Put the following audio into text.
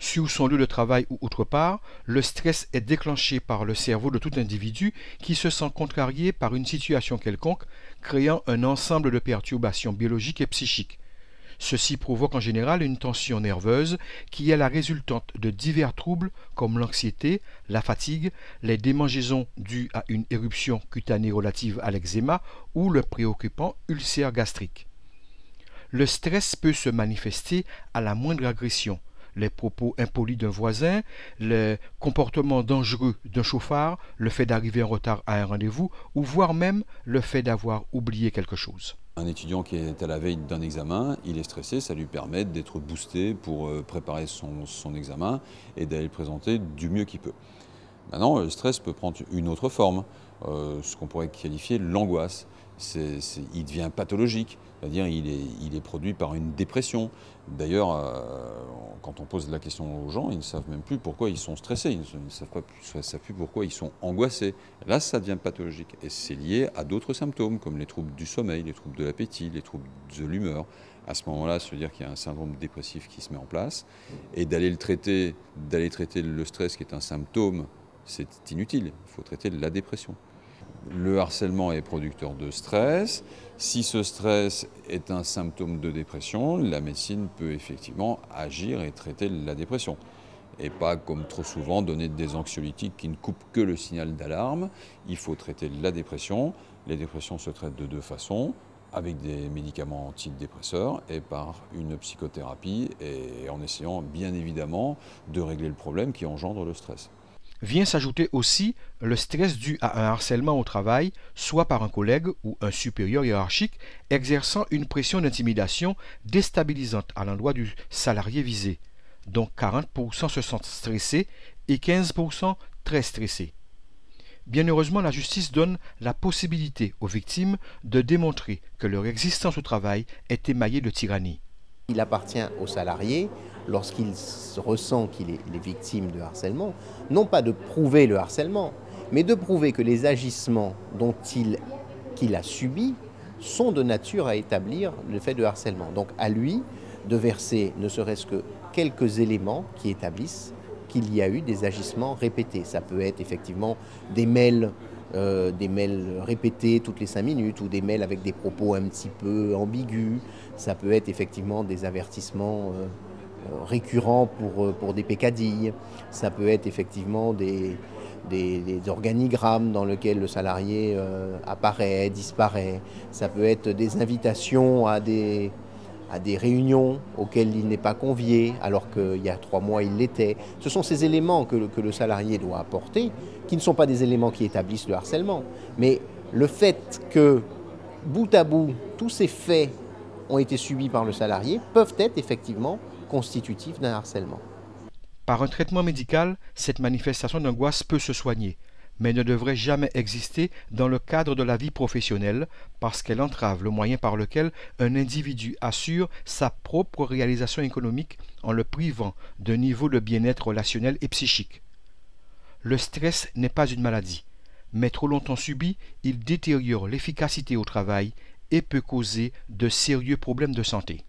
Sur son lieu de travail ou autre part, le stress est déclenché par le cerveau de tout individu qui se sent contrarié par une situation quelconque, créant un ensemble de perturbations biologiques et psychiques. Ceci provoque en général une tension nerveuse qui est la résultante de divers troubles comme l'anxiété, la fatigue, les démangeaisons dues à une éruption cutanée relative à l'eczéma ou le préoccupant ulcère gastrique. Le stress peut se manifester à la moindre agression. Les propos impolis d'un voisin, le comportement dangereux d'un chauffard, le fait d'arriver en retard à un rendez-vous ou voire même le fait d'avoir oublié quelque chose. Un étudiant qui est à la veille d'un examen, il est stressé, ça lui permet d'être boosté pour préparer son examen et d'aller le présenter du mieux qu'il peut. Maintenant, le stress peut prendre une autre forme, ce qu'on pourrait qualifier l'angoisse. Il devient pathologique, c'est-à-dire il est produit par une dépression. D'ailleurs, quand on pose la question aux gens, ils ne savent même plus pourquoi ils sont stressés, ils ne savent plus pourquoi ils sont angoissés. Là, ça devient pathologique et c'est lié à d'autres symptômes comme les troubles du sommeil, les troubles de l'appétit, les troubles de l'humeur. À ce moment-là, ça veut dire qu'il y a un syndrome dépressif qui se met en place et d'aller traiter le stress qui est un symptôme, c'est inutile, il faut traiter la dépression. Le harcèlement est producteur de stress. Si ce stress est un symptôme de dépression, la médecine peut effectivement agir et traiter la dépression. Et pas, comme trop souvent, donner des anxiolytiques qui ne coupent que le signal d'alarme. Il faut traiter la dépression. Les dépressions se traitent de deux façons, avec des médicaments antidépresseurs et par une psychothérapie, et en essayant bien évidemment de régler le problème qui engendre le stress. Vient s'ajouter aussi le stress dû à un harcèlement au travail, soit par un collègue ou un supérieur hiérarchique, exerçant une pression d'intimidation déstabilisante à l'endroit du salarié visé, dont 40% se sentent stressés et 15% très stressés. Bien heureusement, la justice donne la possibilité aux victimes de démontrer que leur existence au travail est émaillée de tyrannie. Il appartient au salarié, lorsqu'il ressent qu'il est victime de harcèlement, non pas de prouver le harcèlement, mais de prouver que les agissements qu'il a subis sont de nature à établir le fait de harcèlement. Donc à lui de verser ne serait-ce que quelques éléments qui établissent qu'il y a eu des agissements répétés. Ça peut être effectivement des mails répétés toutes les 5 minutes ou des mails avec des propos un petit peu ambigus. Ça peut être effectivement des avertissements récurrents pour des peccadilles. Ça peut être effectivement des organigrammes dans lesquels le salarié apparaît, disparaît. Ça peut être des invitations à des réunions auxquelles il n'est pas convié, alors qu'il y a 3 mois il l'était. Ce sont ces éléments que le salarié doit apporter, qui ne sont pas des éléments qui établissent le harcèlement. Mais le fait que, bout à bout, tous ces faits ont été subis par le salarié peuvent être effectivement constitutifs d'un harcèlement. Par un traitement médical, cette manifestation d'angoisse peut se soigner, mais ne devrait jamais exister dans le cadre de la vie professionnelle parce qu'elle entrave le moyen par lequel un individu assure sa propre réalisation économique en le privant d'un niveau de bien-être relationnel et psychique. Le stress n'est pas une maladie, mais trop longtemps subi, il détériore l'efficacité au travail et peut causer de sérieux problèmes de santé.